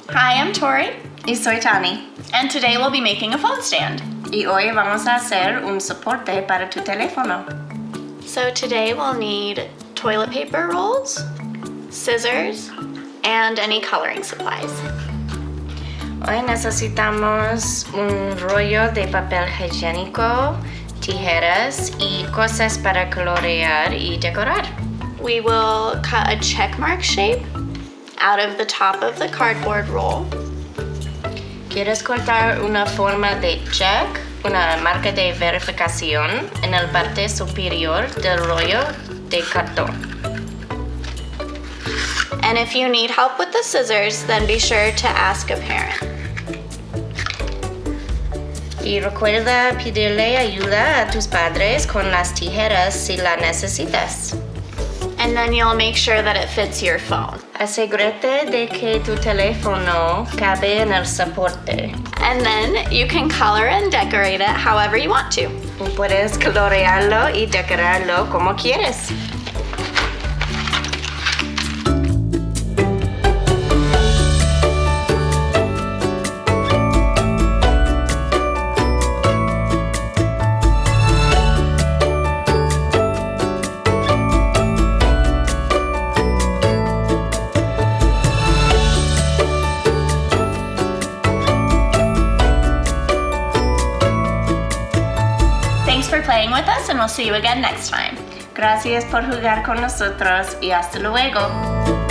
Hi, I'm Tori, Y soy Tani. and today we'll be making a phone stand. Y hoy vamos a hacer un soporte para tu teléfono. So today we'll need toilet paper rolls, scissors, and any coloring supplies. Hoy necesitamos un rollo de papel higiénico, tijeras y cosas para colorear y decorar. We will cut a checkmark shape out of the top of the cardboard roll. ¿Quieres cortar una forma de check, una marca de verificación en la parte superior del rollo de cartón? And if you need help with the scissors, then be sure to ask a parent. Y recuerda pedirle ayuda a tus padres con las tijeras si la necesitas. And then you'll make sure that it fits your phone. Asegúrate de que tu teléfono cabe en el soporte. And then you can color and decorate it however you want to. Y puedes colorearlo y decorarlo como quieres. Thanks for playing with us, and we'll see you again next time. Gracias por jugar con nosotros y hasta luego.